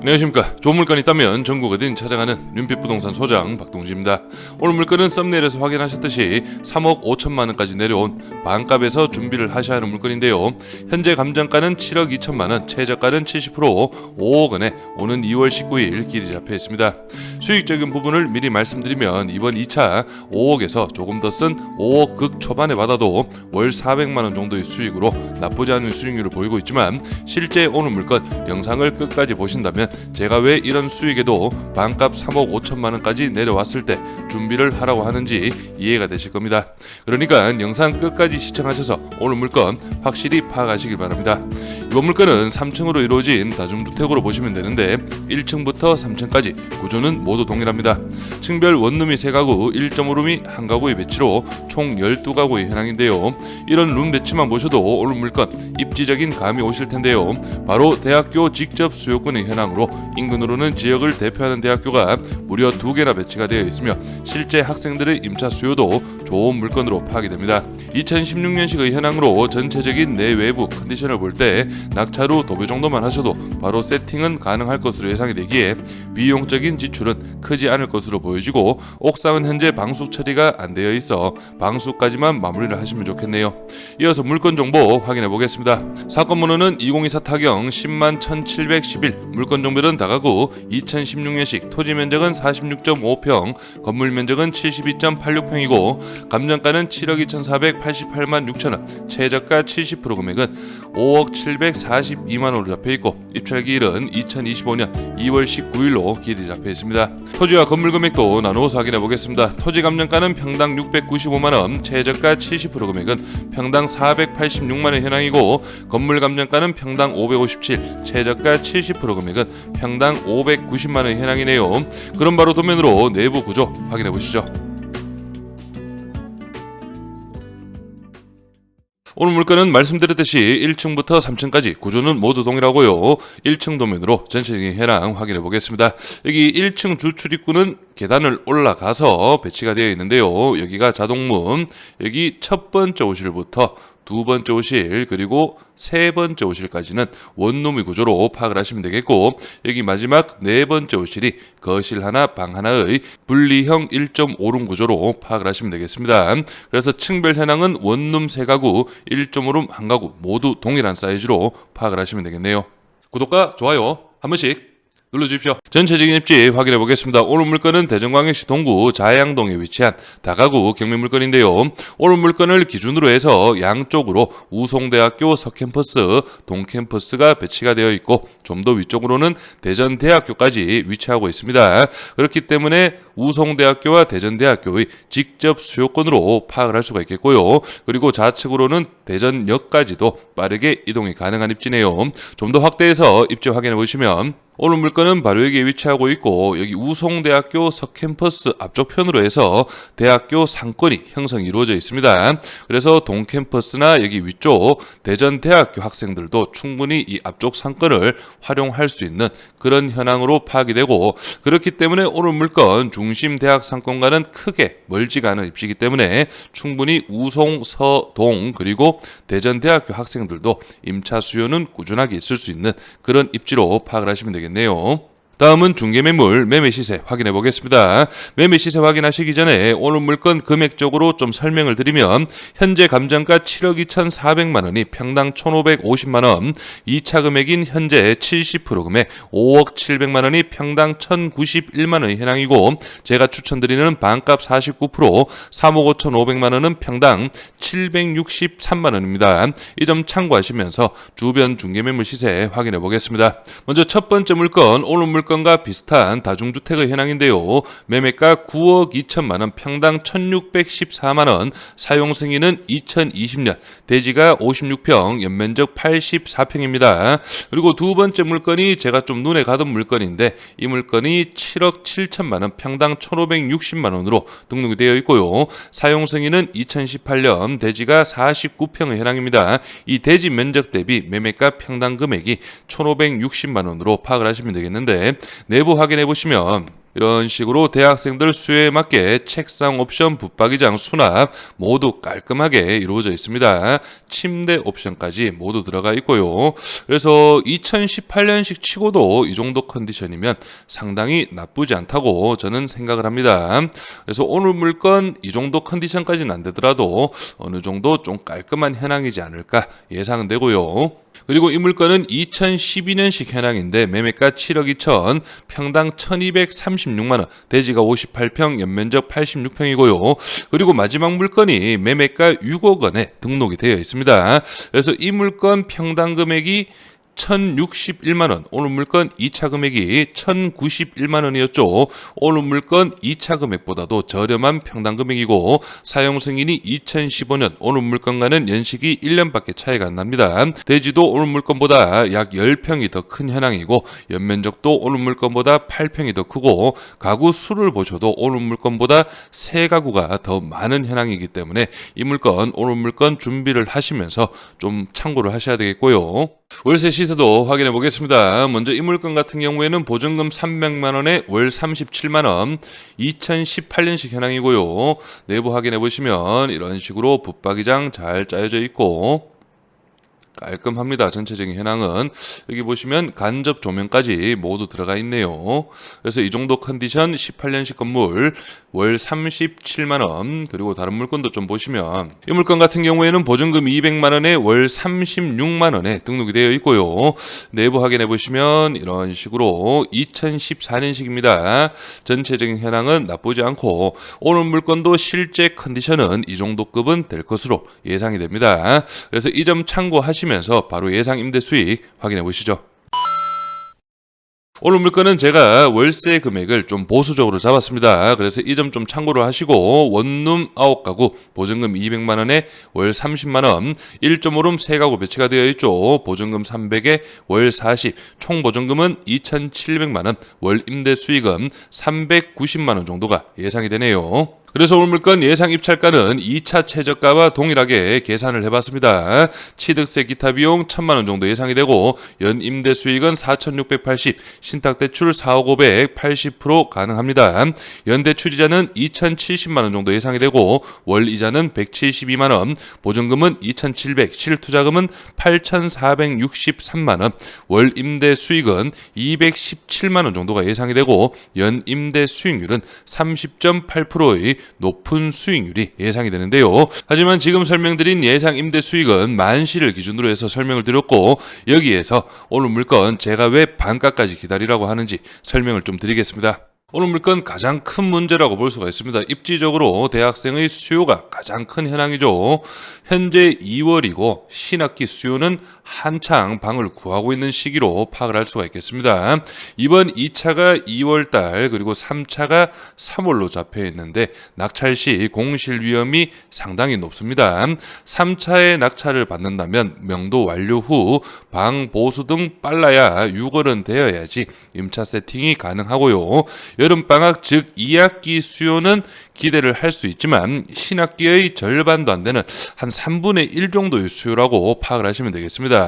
안녕하십니까. 좋은 물건이 있다면 전국 어딘 찾아가는 윤빛부동산 소장 박동진입니다. 오늘 물건은 썸네일에서 확인하셨듯이 3억 5천만 원까지 내려온 반값에서 준비를 하셔야 하는 물건인데요. 현재 감정가는 7억 2천만 원, 최저가는 70% 5억 원에 오는 2월 19일 길이 잡혀 있습니다. 수익적인 부분을 미리 말씀드리면 이번 2차 5억에서 조금 더 쓴 5억 극 초반에 받아도 월 400만 원 정도의 수익으로 나쁘지 않은 수익률을 보이고 있지만, 실제 오늘 물건 영상을 끝까지 보신다면 제가 왜 이런 수익에도 반값 3억 5천만 원까지 내려왔을 때 준비를 하라고 하는지 이해가 되실 겁니다. 그러니까 영상 끝까지 시청하셔서 오늘 물건 확실히 파악하시길 바랍니다. 이번 물건은 3층으로 이루어진 다중주택으로 보시면 되는데 1층부터 3층까지 구조는 모두 동일합니다. 층별 원룸이 3가구, 1.5룸이 1가구의 배치로 총 12가구의 현황인데요. 이런 룸 배치만 보셔도 오늘 물건 입지적인 감이 오실 텐데요. 바로 대학교 직접 수요권의 현황으로 인근으로는 지역을 대표하는 대학교가 무려 2개나 배치가 되어 있으며 실제 학생들의 임차 수요도 좋은 물건으로 파악이 됩니다. 2016년식의 현황으로 전체적인 내외부 컨디션을 볼 때 낙차루 도배 정도만 하셔도 바로 세팅은 가능할 것으로 예상이 되기에 비용적인 지출은 크지 않을 것으로 보여지고, 옥상은 현재 방수 처리가 안 되어 있어 방수까지만 마무리를 하시면 좋겠네요. 이어서 물건 정보 확인해 보겠습니다. 사건 번호는 2024 타경 10만 1711, 물건 종별은 다가구, 2016년식, 토지 면적은 46.5평, 건물 면적은 72.86평이고 감정가는 7억 2,488만 6천원, 최저가 70% 금액은 5억 742만원으로 잡혀있고 입찰기일은 2025년 2월 19일로 길이 잡혀있습니다. 토지와 건물 금액도 나누어서 확인해 보겠습니다. 토지 감정가는 평당 695만원, 최저가 70% 금액은 평당 486만원 현황이고, 건물 감정가는 평당 557, 최저가 70% 금액은 평당 590만원 현황이네요. 그럼 바로 도면으로 내부 구조 확인해 보시죠. 오늘 물건은 말씀드렸듯이 1층부터 3층까지 구조는 모두 동일하고요. 1층 도면으로 전체적인 현황 확인해 보겠습니다. 여기 1층 주출입구는 계단을 올라가서 배치가 되어 있는데요. 여기가 자동문, 여기 첫 번째 오실부터 두 번째 오실, 그리고 세 번째 오실까지는 원룸의 구조로 파악을 하시면 되겠고, 여기 마지막 네 번째 오실이 거실 하나, 방 하나의 분리형 1.5룸 구조로 파악을 하시면 되겠습니다. 그래서 층별 현황은 원룸 3가구, 1.5룸 1가구 모두 동일한 사이즈로 파악을 하시면 되겠네요. 구독과 좋아요 한 번씩 눌러주십시오. 전체적인 입지 확인해 보겠습니다. 오늘 물건은 대전광역시 동구 자양동에 위치한 다가구 경매 물건인데요. 오늘 물건을 기준으로 해서 양쪽으로 우송대학교 서캠퍼스, 동캠퍼스가 배치가 되어 있고, 좀 더 위쪽으로는 대전대학교까지 위치하고 있습니다. 그렇기 때문에 우송대학교와 대전대학교의 직접 수요권으로 파악을 할 수가 있겠고요. 그리고 좌측으로는 대전역까지도 빠르게 이동이 가능한 입지네요. 좀 더 확대해서 입지 확인해 보시면 오늘 물건은 바로 여기에 위치하고 있고, 여기 우송대학교 서캠퍼스 앞쪽 편으로 해서 대학교 상권이 형성이 이루어져 있습니다. 그래서 동캠퍼스나 여기 위쪽 대전대학교 학생들도 충분히 이 앞쪽 상권을 활용할 수 있는 그런 현황으로 파악이 되고, 그렇기 때문에 오늘 물건 중심 대학 상권과는 크게 멀지가 않은 입지이기 때문에 충분히 우송, 서, 동 그리고 대전대학교 학생들도 임차 수요는 꾸준하게 있을 수 있는 그런 입지로 파악을 하시면 되겠습니다. 다음은 중개매물 매매 시세 확인해 보겠습니다. 매매 시세 확인하시기 전에 오늘 물건 금액적으로 좀 설명을 드리면, 현재 감정가 7억 2,400만 원이 평당 1,550만 원, 2차 금액인 현재 70% 금액 5억 700만 원이 평당 1,091만 원의 현황이고, 제가 추천드리는 반값 49% 3억 5,500만 원은 평당 763만 원입니다. 이 점 참고하시면서 주변 중개매물 시세 확인해 보겠습니다. 먼저 첫 번째 물건, 오늘 물건과 비슷한 다중주택의 현황인데요. 매매가 9억 2천만 원, 평당 1,614만 원, 사용 승인은 2020년, 대지가 56평, 연면적 84평입니다. 그리고 두 번째 물건이 제가 좀 눈에 가던 물건인데, 이 물건이 7억 7천만 원, 평당 1,560만 원으로 등록이 되어 있고요. 사용 승인은 2018년, 대지가 49평의 현황입니다. 이 대지 면적 대비 매매가 평당 금액이 1,560만 원으로 파악을 하시면 되겠는데, 내부 확인해 보시면 이런 식으로 대학생들 수요에 맞게 책상 옵션, 붙박이장, 수납 모두 깔끔하게 이루어져 있습니다. 침대 옵션까지 모두 들어가 있고요. 그래서 2018년식 치고도 이 정도 컨디션이면 상당히 나쁘지 않다고 저는 생각을 합니다. 그래서 오늘 물건 이 정도 컨디션까지는 안 되더라도 어느 정도 좀 깔끔한 현황이지 않을까 예상은 되고요. 그리고 이 물건은 2012년식 현황인데 매매가 7억 2천, 평당 1236만원, 대지가 58평, 연면적 86평이고요. 그리고 마지막 물건이 매매가 6억 원에 등록이 되어 있습니다. 그래서 이 물건 평당 금액이 1061만원, 오늘 물건 2차 금액이 1091만원이었죠. 오늘 물건 2차 금액보다도 저렴한 평당 금액이고 사용 승인이 2015년, 오늘 물건과는 연식이 1년밖에 차이가 안 납니다. 대지도 오늘 물건보다 약 10평이 더 큰 현황이고 연면적도 오늘 물건보다 8평이 더 크고 가구 수를 보셔도 오늘 물건보다 3가구가 더 많은 현황이기 때문에 이 물건, 오늘 물건 준비를 하시면서 좀 참고를 하셔야 되겠고요. 월세 시세도 확인해 보겠습니다. 먼저 이 물건 같은 경우에는 보증금 300만원에 월 37만원, 2018년식 현황이고요. 내부 확인해 보시면 이런 식으로 붙박이장 잘 짜여져 있고 깔끔합니다. 전체적인 현황은 여기 보시면 간접 조명까지 모두 들어가 있네요. 그래서 이 정도 컨디션 18년식 건물 월 37만원, 그리고 다른 물건도 좀 보시면 이 물건 같은 경우에는 보증금 200만원에 월 36만원에 등록이 되어 있고요. 내부 확인해 보시면 이런 식으로 2014년식입니다. 전체적인 현황은 나쁘지 않고 오늘 물건도 실제 컨디션은 이 정도 급은 될 것으로 예상이 됩니다. 그래서 이 점 참고하시면서 바로 예상 임대 수익 확인해 보시죠. 오늘 물건은 제가 월세 금액을 좀 보수적으로 잡았습니다. 그래서 이 점 좀 참고를 하시고 원룸 9가구 보증금 200만원에 월 30만원, 1.5룸 3가구 배치가 되어 있죠. 보증금 300에 월 40, 총 보증금은 2,700만원, 월 임대 수익은 390만원 정도가 예상이 되네요. 그래서 오늘 물건 예상 입찰가는 2차 최저가와 동일하게 계산을 해봤습니다. 취득세 기타 비용 1,000만원 정도 예상이 되고 연 임대 수익은 4,680, 신탁대출 4억 500, 80% 가능합니다. 연대출이자는 2,070만원 정도 예상이 되고 월 이자는 172만원, 보증금은 2,700, 실투자금은 8,463만원, 월 임대 수익은 217만원 정도가 예상이 되고 연 임대 수익률은 30.8%의 높은 수익률이 예상이 되는데요. 하지만 지금 설명드린 예상 임대 수익은 만시를 기준으로 해서 설명을 드렸고 여기에서 오늘 물건 제가 왜 반가까지 기다리라고 하는지 설명을 좀 드리겠습니다. 오늘 물건 가장 큰 문제라고 볼 수가 있습니다. 입지적으로 대학생의 수요가 가장 큰 현황이죠. 현재 2월이고 신학기 수요는 한창 방을 구하고 있는 시기로 파악을 할 수가 있겠습니다. 이번 2차가 2월달 그리고 3차가 3월로 잡혀 있는데 낙찰 시 공실 위험이 상당히 높습니다. 3차에 낙찰을 받는다면 명도 완료 후 방 보수 등 빨라야 6월은 되어야지 임차 세팅이 가능하고요. 여름방학 즉 2학기 수요는 기대를 할 수 있지만 신학기의 절반도 안 되는 한 3분의 1 정도의 수요라고 파악을 하시면 되겠습니다.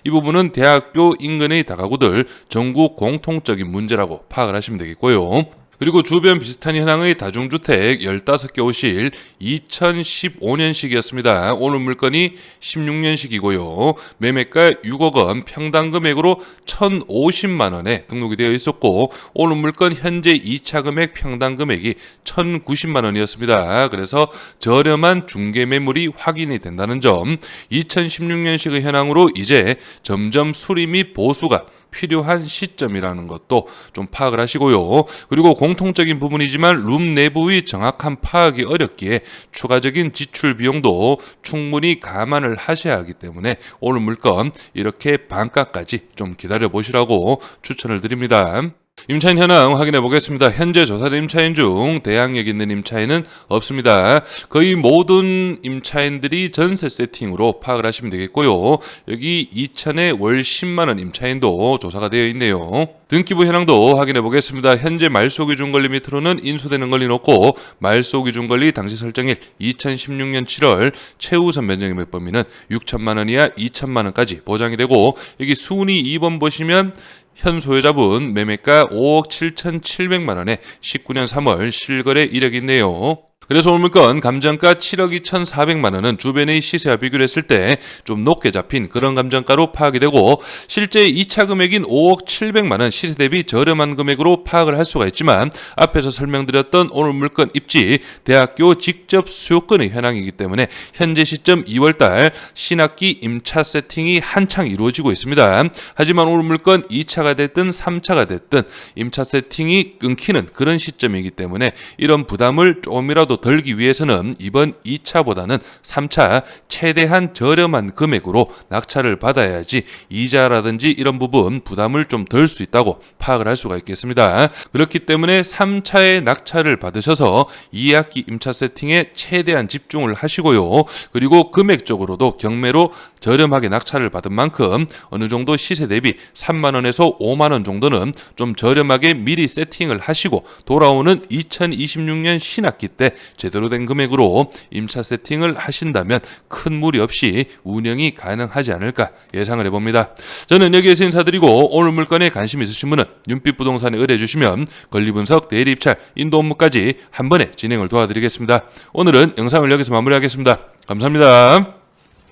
이 부분은 대학교 인근의 다가구들 전국 공통적인 문제라고 파악을 하시면 되겠고요. 그리고 주변 비슷한 현황의 다중주택 15개 호실 2015년식이었습니다. 오늘 물건이 16년식이고요. 매매가 6억 원, 평당 금액으로 1,050만 원에 등록이 되어 있었고 오늘 물건 현재 2차 금액 평당 금액이 1,090만 원이었습니다. 그래서 저렴한 중개 매물이 확인이 된다는 점, 2016년식의 현황으로 이제 점점 수리 및 보수가 필요한 시점이라는 것도 좀 파악을 하시고요. 그리고 공통적인 부분이지만 룸 내부의 정확한 파악이 어렵기에 추가적인 지출 비용도 충분히 감안을 하셔야 하기 때문에 오늘 물건 이렇게 반가까지 좀 기다려 보시라고 추천을 드립니다. 임차인 현황 확인해 보겠습니다. 현재 조사된 임차인 중 대항력 있는 임차인은 없습니다. 거의 모든 임차인들이 전세 세팅으로 파악을 하시면 되겠고요. 여기 2천에 월 10만원 임차인도 조사가 되어 있네요. 등기부 현황도 확인해 보겠습니다. 현재 말소기준 권리 밑으로는 인수되는 권리 높고 말소기준 권리 당시 설정일 2016년 7월 최우선 변경임의 범위는 6천만 원 이하 2천만 원까지 보장이 되고 여기 순위 2번 보시면 현 소유자분 매매가 5억 7,700만 원에 19년 3월 실거래 이력이 있네요. 그래서 오늘 물건 감정가 7억 2,400만 원은 주변의 시세와 비교를 했을 때 좀 높게 잡힌 그런 감정가로 파악이 되고, 실제 2차 금액인 5억 700만 원 시세 대비 저렴한 금액으로 파악을 할 수가 있지만, 앞에서 설명드렸던 오늘 물건 입지 대학교 직접 수요건의 현황이기 때문에 현재 시점 2월달 신학기 임차 세팅이 한창 이루어지고 있습니다. 하지만 오늘 물건 2차가 됐든 3차가 됐든 임차 세팅이 끊기는 그런 시점이기 때문에 이런 부담을 조금이라도 덜기 위해서는 이번 2차보다는 3차 최대한 저렴한 금액으로 낙찰을 받아야지 이자라든지 이런 부분 부담을 좀 덜 수 있다고 파악을 할 수가 있겠습니다. 그렇기 때문에 3차의 낙찰을 받으셔서 2학기 임차 세팅에 최대한 집중을 하시고요. 그리고 금액적으로도 경매로 저렴하게 낙찰을 받은 만큼 어느 정도 시세 대비 3만 원에서 5만 원 정도는 좀 저렴하게 미리 세팅을 하시고 돌아오는 2026년 신학기 때 제대로 된 금액으로 임차 세팅을 하신다면 큰 무리 없이 운영이 가능하지 않을까 예상을 해봅니다. 저는 여기에서 인사드리고, 오늘 물건에 관심 있으신 분은 윤빛부동산에 의뢰해 주시면 권리분석, 대리입찰, 인도 업무까지 한 번에 진행을 도와드리겠습니다. 오늘은 영상을 여기서 마무리하겠습니다. 감사합니다.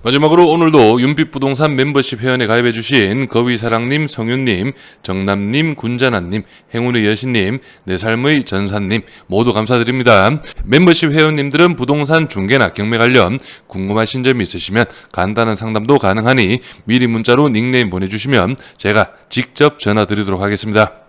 마지막으로 오늘도 윤빛부동산 멤버십 회원에 가입해주신 거위사랑님, 성윤님, 정남님, 군자나님, 행운의 여신님, 내 삶의 전사님 모두 감사드립니다. 멤버십 회원님들은 부동산 중개나 경매 관련 궁금하신 점이 있으시면 간단한 상담도 가능하니 미리 문자로 닉네임 보내주시면 제가 직접 전화 드리도록 하겠습니다.